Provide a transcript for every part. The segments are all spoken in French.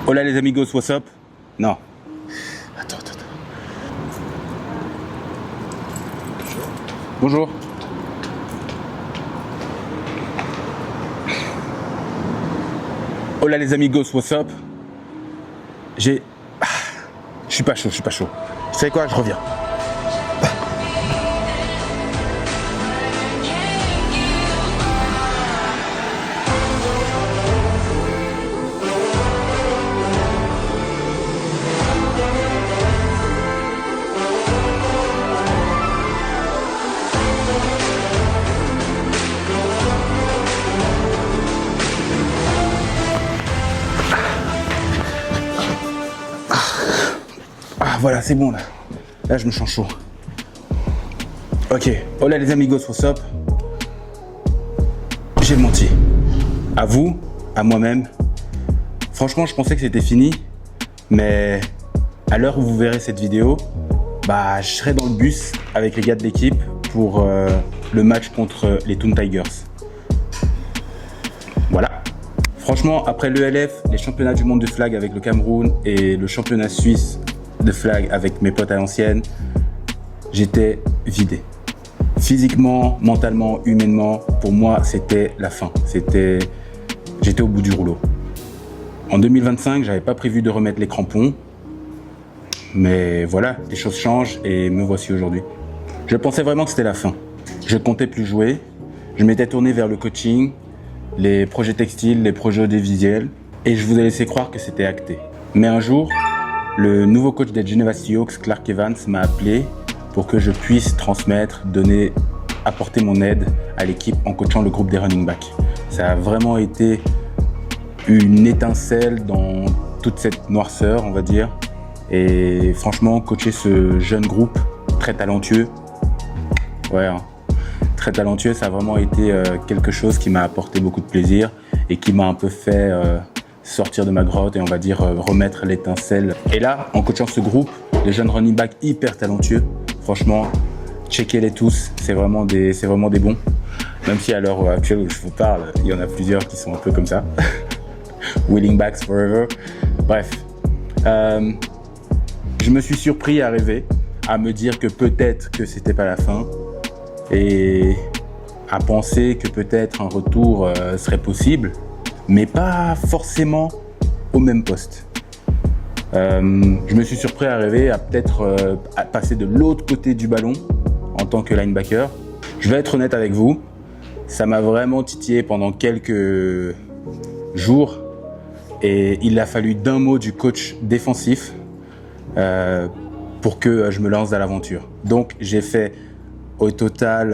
Hola les amigos, what's up? Non. Attends. Bonjour. Hola les amigos, what's up? Je suis pas chaud. Vous savez quoi? Je reviens. Ah voilà, c'est bon là. Là je me sens chaud. Ok, hola les amigos, what's up? J'ai menti. À vous, à moi-même. Franchement, je pensais que c'était fini. Mais à l'heure où vous verrez cette vidéo, je serai dans le bus avec les gars de l'équipe pour le match contre les Toon Tigers. Voilà. Franchement, après l'ELF, les championnats du monde de flag avec le Cameroun et le championnat suisse de flag avec mes potes à l'ancienne, j'étais vidé. Physiquement, mentalement, humainement, pour moi, c'était la fin. J'étais au bout du rouleau. En 2025, j'avais pas prévu de remettre les crampons. Mais voilà, les choses changent et me voici aujourd'hui. Je pensais vraiment que c'était la fin. Je comptais plus jouer. Je m'étais tourné vers le coaching, les projets textiles, les projets audiovisuels. Et je vous ai laissé croire que c'était acté. Mais un jour, le nouveau coach des Geneva Seahawks, Clark Evans, m'a appelé pour que je puisse transmettre, apporter mon aide à l'équipe en coachant le groupe des running backs. Ça a vraiment été une étincelle dans toute cette noirceur, on va dire. Et franchement, coacher ce jeune groupe très talentueux, très talentueux, ça a vraiment été quelque chose qui m'a apporté beaucoup de plaisir et qui m'a un peu fait sortir de ma grotte et on va dire remettre l'étincelle. Et là, en coachant ce groupe, les jeunes running backs hyper talentueux, franchement, checkez-les tous, c'est vraiment des bons. Même si à l'heure actuelle où je vous parle, il y en a plusieurs qui sont un peu comme ça. Willing backs forever. Bref. Je me suis surpris à rêver, à me dire que peut-être que c'était pas la fin et à penser que peut-être un retour serait possible, mais pas forcément au même poste. Je me suis surpris à rêver à peut-être à passer de l'autre côté du ballon en tant que linebacker. Je vais être honnête avec vous, ça m'a vraiment titillé pendant quelques jours et il a fallu d'un mot du coach défensif pour que je me lance dans l'aventure. Donc j'ai fait au total,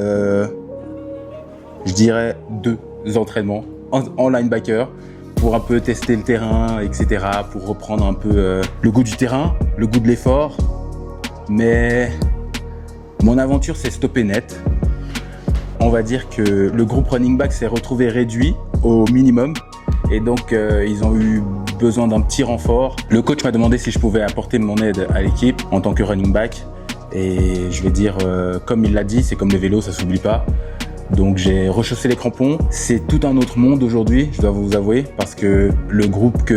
je dirais 2 entraînements en linebacker pour un peu tester le terrain, etc. Pour reprendre un peu le goût du terrain, le goût de l'effort. Mais mon aventure s'est stoppée net. On va dire que le groupe running back s'est retrouvé réduit au minimum. Et donc, ils ont eu besoin d'un petit renfort. Le coach m'a demandé si je pouvais apporter mon aide à l'équipe en tant que running back. Et je vais dire, comme il l'a dit, c'est comme le vélo, ça s'oublie pas. Donc j'ai rechaussé les crampons. C'est tout un autre monde aujourd'hui, je dois vous avouer, parce que le groupe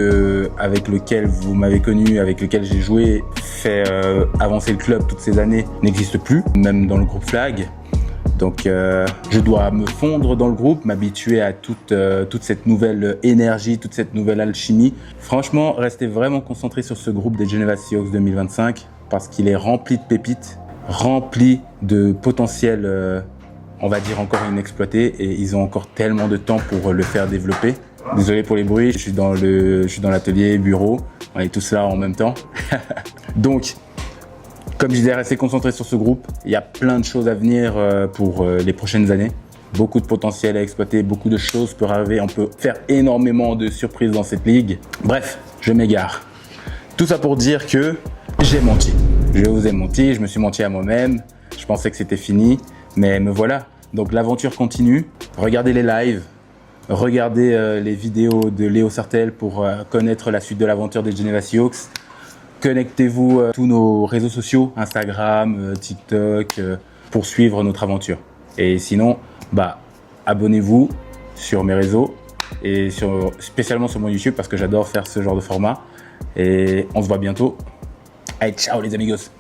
avec lequel vous m'avez connu, avec lequel j'ai joué, fait avancer le club toutes ces années, n'existe plus, même dans le groupe flag. Donc je dois me fondre dans le groupe, m'habituer à toute cette nouvelle énergie, toute cette nouvelle alchimie. Franchement, restez vraiment concentrés sur ce groupe des Geneva Seahawks 2025 parce qu'il est rempli de pépites, rempli de potentiel, on va dire encore inexploité et ils ont encore tellement de temps pour le faire développer. Désolé pour les bruits, je suis dans l'atelier, bureau, on est tous là en même temps. Donc, comme je disais, restez concentrés sur ce groupe. Il y a plein de choses à venir pour les prochaines années. Beaucoup de potentiel à exploiter, beaucoup de choses peuvent arriver. On peut faire énormément de surprises dans cette ligue. Bref, je m'égare. Tout ça pour dire que j'ai menti. Je vous ai menti, je me suis menti à moi-même. Je pensais que c'était fini, mais me voilà. Donc l'aventure continue. Regardez les lives, regardez les vidéos de Léo Sartel pour connaître la suite de l'aventure des Geneva Seahawks. Connectez-vous à tous nos réseaux sociaux, Instagram, TikTok, pour suivre notre aventure. Et sinon, abonnez-vous sur mes réseaux et spécialement sur mon YouTube parce que j'adore faire ce genre de format. Et on se voit bientôt. Allez, ciao les amigos.